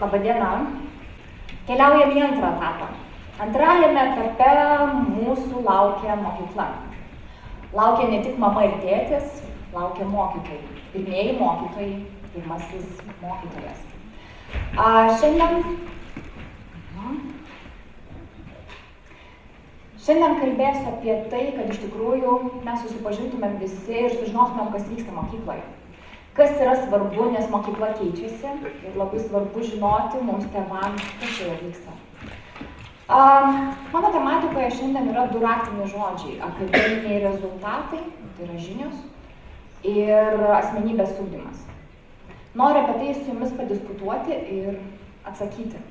Labadiena. Keliaujame į antrą etapą. Antrajame etape mūsų laukia mokykla. Laukia ne tik mama ir tėtis, laukia mokytojai. Pirmieji mokytojai, pirmasis mokytojas. Šiandien kalbėsiu apie tai, kad iš tikrųjų mes susipažintumėm visi ir sužinotumėm, kas vyksta mokykloje. Kas yra svarbu, nes mokykla keičiasi ir labai svarbu žinoti mums tėvams, kas joje vyksta. Mano tematikoje šiandien yra du raktiniai žodžiai – akademiniai rezultatai, tai yra žinios, ir asmenybės ugdymas. Noriu apie tai su jumis padiskutuoti ir atsakyti.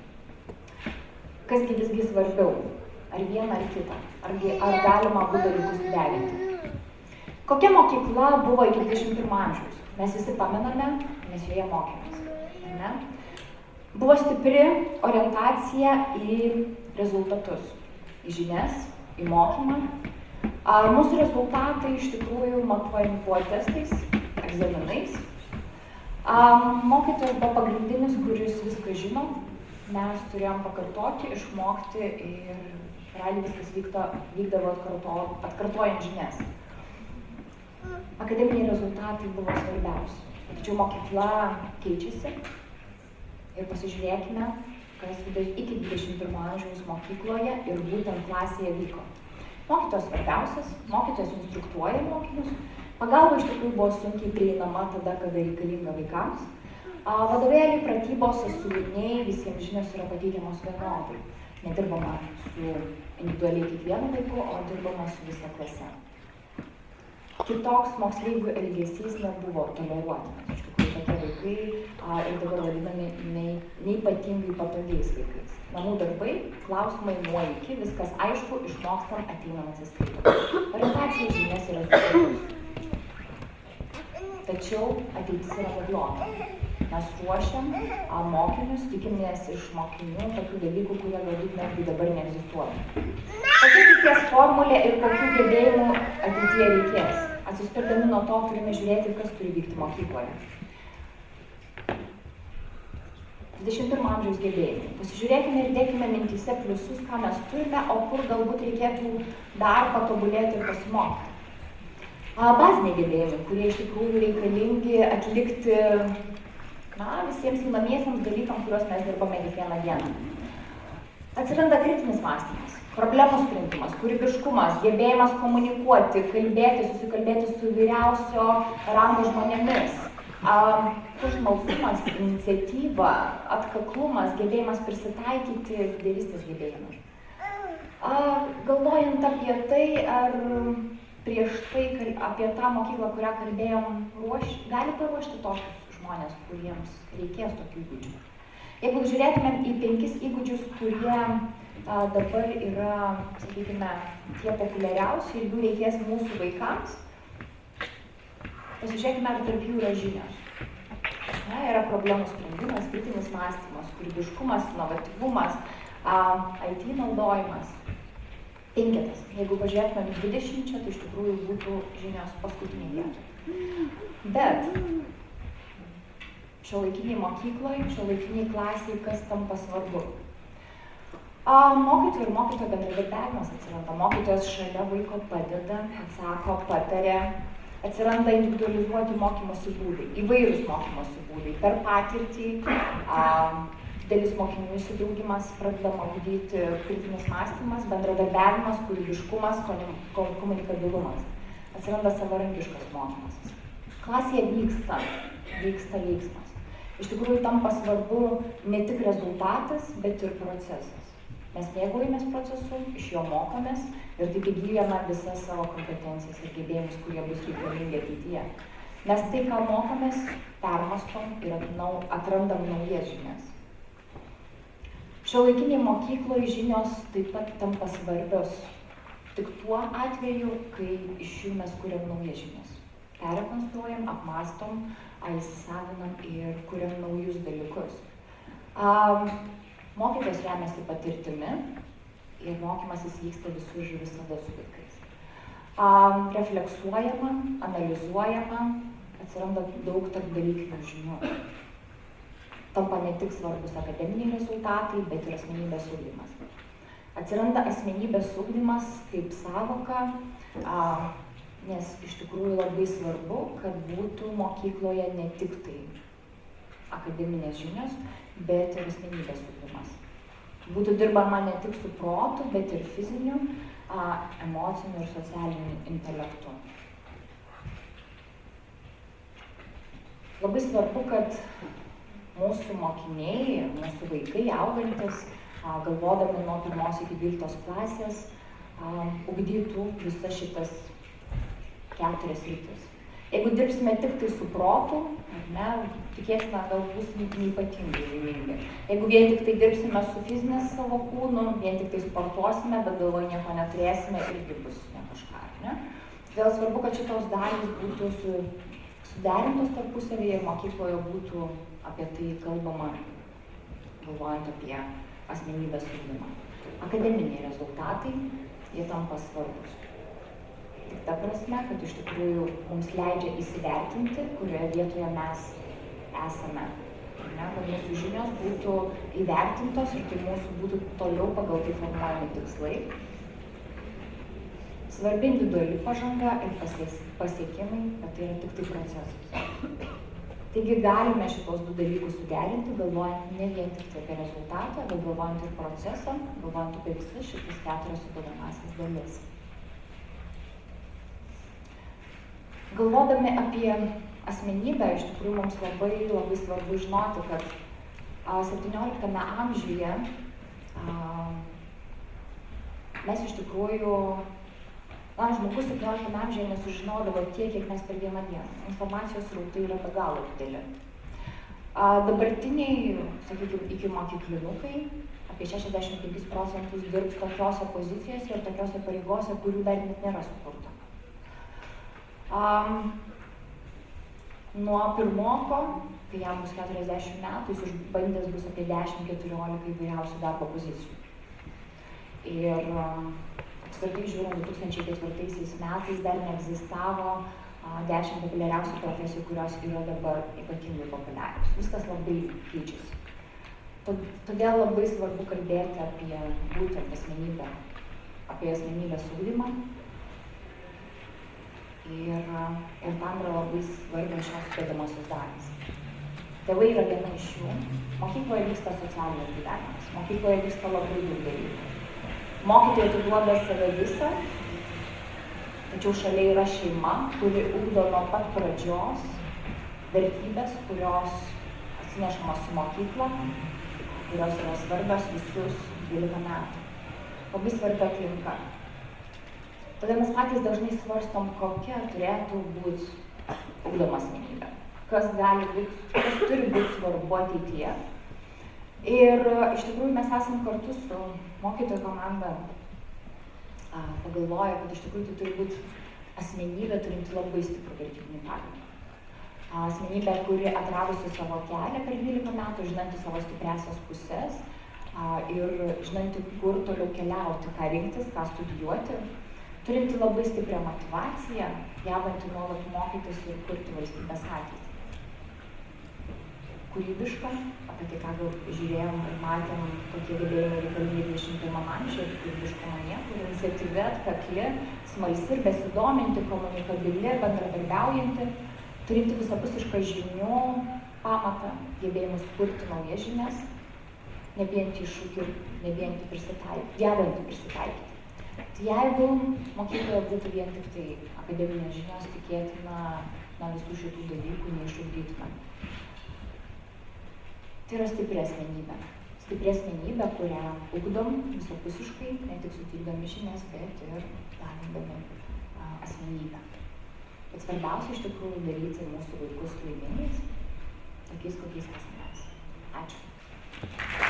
Kasgi visgi svarbiau? Ar vieną, ar kitą? Ar galima abu dalykus suderinti? Kokia mokykla buvo iki 21 amžiaus? Mes visi pamename, mes joje mokėmės. Ne? Buvo stipri orientacija į rezultatus, į žinias, į mokymą. Mūsų rezultatai iš tikrųjų matuojami buvo testais, egzaminais. Mokytojas buvo pagrindinis, kuris viską žino. Mes turėjom pakartoti, išmokti ir realiai viskas vykdavo atkartojant žinias. Akademiniai rezultatai buvo svarbiausi. Tačiau mokykla keičiasi ir pasižiūrėkime, kas iki 21 amžiaus mokykloje ir būtent klasėje vyko. Mokytojas svarbiausias, mokytojas instruktuoja mokinius, pagalba iš tikrųjų buvo sunkiai prieinama tada, kada reikalinga vaikams. Vadovėliai, pratybos, sąsiuviniai, visiems žinios yra pateikiamos vienodai. Nedirbama su individualiai kiekvienu vaiku, o dirbama su visa klase. Kitoks moksleivių elgesys nebuvo toleruotinas. Iš tikrųjų, tokie vaikai ir dabar vadinami neypatingai patogiais vaikais. Namų darbai, klausimai nuo iki, viskas aišku, išmokstam, ateinam atsiskaitom. Orientacija žinias yra rezultatus. Tačiau ateitis yra pablogą. Mes ruošiam mokinius, tikimės iš mokinių tokių dalykų, kurie galbūt netgi dabar neegzistuoja. Kokia ateities formulė ir kokių gebėjimų ateityje reikės? Atsispirdami nuo to turime žiūrėti, kas turi vykti mokykloje. 21 amžiaus gebėjimai. Pasižiūrėkime ir dėkime mintyse pliusus, ką mes turime, o kur galbūt reikėtų dar patobulėti ir pasimokyti. Baziniai gebėjimai, kurie iš tikrųjų reikalingi atlikti visiems įmamiesiams dalykams, kuriuos mes dirbame kiekvieną dieną. Atsiranda kritinis mąstymas, problemų sprendimas, kūrybiškumas, gebėjimas komunikuoti, kalbėti, susikalbėti su įvairiausio rango žmonėmis. Smalsumas, iniciatyva, atkaklumas, gebėjimas prisitaikyti, lyderystės gebėjimas. Galvojant apie tai, ar prieš tai apie tą mokyklą, kurią kalbėjom, gali paruošti tokius žmonės, kuriems reikės tokių įgūdžių. Jeigu žiūrėtumėm į 5 įgūdžius, kurie dabar yra, sakykime, tie populiariausi ir jų reikės mūsų vaikams, pasižiūrėkime, ar tarp jų yra žinios. Yra problemų sprendimas, kritinis mąstymas, kūrybiškumas, inovatyvumas, IT naudojimas. 5. Jeigu pažiūrėtumėm 20, tai iš tikrųjų būtų žinios paskutiniai vietoj. Bet šiuolaikiniai mokykloje, šiuolaikiniai klasiai, kas tampa svarbu. Mokytojų ir mokytojo bendradarbiavimas atsiranda. Mokytojas šalia vaiko padeda, atsako, pataria. Atsiranda individualizuoti mokymosi būdai, įvairūs mokymosi būdai. Per patirtį, didelis mokinių įsitraukimas, pradedama ugdyti kritinis mąstymas, bendradarbiavimas, kūrybiškumas, komunikabilumas. Atsiranda savarankiškas mokymasis. Klasėje vyksta veiksmas. Iš tikrųjų tampa svarbu ne tik rezultatas, bet ir procesas. Mes mėgaujamės procesu, iš jo mokomės ir taip įgyjame visas savo kompetencijas ir gebėjimus, kurie bus reikalingi ateityje. Mes tai, ką mokomės, permąstom ir atrandam naujas žinias. Šiuolaikiniai mokykloje žinios taip pat tampa svarbios tik tuo atveju, kai iš jų mes kuriam naujas žinias. Perrekonstruojam, apmąstom, įsisavinam ir kuriam naujus dalykus. Mokytojas remiasi patirtimi ir mokymasis vyksta visur ir visada su vaikais. Refleksuojama, analizuojama, atsiranda daug tarpdalykinių žinių. tampa ne tik svarbus akademiniai rezultatai, bet ir asmenybės ugdymas. Atsiranda asmenybės ugdymas kaip savoka, nes iš tikrųjų labai svarbu, kad būtų mokykloje ne tik tai akademinės žinios, bet ir asmenybės ugdymas. Būtų dirbama ne tik su protu, bet ir fiziniu, emociniu ir socialiniu intelektu. Labai svarbu, kad mūsų mokiniai, mūsų vaikai augantis, galvodami nuo 1 iki 12 klasės, ugdytų visas šitas 4 sritis. Jeigu dirbsime tik tai su protu, tikėtina, gal bus neypatingai laimingi. Jeigu vien tik tai dirbsime su fizinės savo kūnu, vien tik tai sportuosime, bet galvoje nieko neturėsime, irgi bus ne kažką, ne? Todėl svarbu, kad šitos dalys būtų suderintos tarpusavyje ir mokykloje būtų apie tai kalbama, galvojant apie asmenybės ugdymą. Akademiniai rezultatai, jie tampa svarbus. Tik ta prasme, kad iš tikrųjų mums leidžia įsivertinti, kurioje vietoje mes esame. Kad mūsų žinios būtų įvertintos ir tai mūsų būtų toliau pagal tai formuojami tikslai. Svarbi individuali pažanga ir pasiekimai, bet tai yra tik tai procesas. Taigi galime šitos 2 dalykus suderinti, galvojant ne vien tik apie rezultatą, bet galvojant ir procesą, galvojant apie visas šitas 4 sudedamąsias dalis. Galvodami apie asmenybę, iš tikrųjų mums labai svarbu žinoti, kad 17 amžiuje mes iš tikrųjų, žmogus 17 amžiuje nesužinodavo tiek, kiek mes per vieną dieną. Informacijos srautai yra be galo dideli. Dabartiniai, sakykime, iki mokyklinukai, apie 65% dirbs tokiose pozicijose ir tokiose pareigose, kurių dar net nėra sukurta. Nuo pirmoko, kai jam bus 40 metų, jis išbandęs bus apie 10-14 įvairiausių darbo pozicijų. Ir apskritai žiūrint, 2004 metais dar neegzistavo 10 populiariausių profesijų, kurios yra dabar ypatingai populiarios. Viskas labai keičiasi. Todėl labai svarbu kalbėti apie būtent asmenybę, apie asmenybės ugdymą. Ir tam yra labai svarbios šios sudedamosios dalys. Tėvai yra viena iš jų. Mokykloje vyksta socialinis gyvenimas. Mokykloje vyksta labai daug dalykų. Mokytojai atiduoda save visą, tačiau šalia yra šeima, kuri ugdo nuo pat pradžios vertybės, kurios atsinešamos į mokyklą, kurios yra svarbios visus 12 metų. Labai svarbi aplinka. Todėl mes patys dažnai svarstom, kokia turėtų būti ugdoma asmenybė. Kas turi būti svarbu ateityje. Ir iš tikrųjų mes esam kartu su mokytojų komanda pagalvoję, kad iš tikrųjų tai turi būti asmenybė turinti labai stiprų vertybinį pagrindą. Asmenybė, kuri atradusi savo kelią per 12 metų, žinanti savo stipriasias puses ir žinanti, kur toliau keliauti, ką rinktis, ką studijuoti, turinti labai stiprią motyvaciją, gebanti nuolat mokytis ir kurti valstybės ateitį. Kūrybiška, apie tai, ką gal žiūrėjom ir matėm, kokie gebėjimai reikalingi 21 amžiuje, kūrybiškumo niekur, iniciatyvi, atkakli, smalsi ir besidominti, komunikabili, bendradarbiaujanti, turinti visapusišką žinių pamatą, gebėjimus kurti naujas žinias, nebijanti iššūkių, nebijanti prisitaikyti. Tai jeigu mokykloje būtų vien tik tai akademinės žinios, tikėtina visų šitų dalykų neišugdytume. Tai yra stipri asmenybė. Stipri asmenybė, kurią ugdom visapusiškai, ne tik suteikdami žinias, bet ir lavindami asmenybę. Bet svarbiausia iš tikrųjų daryti mūsų vaikus laimingais, tokiais, kokiais esame mes. Ačiū.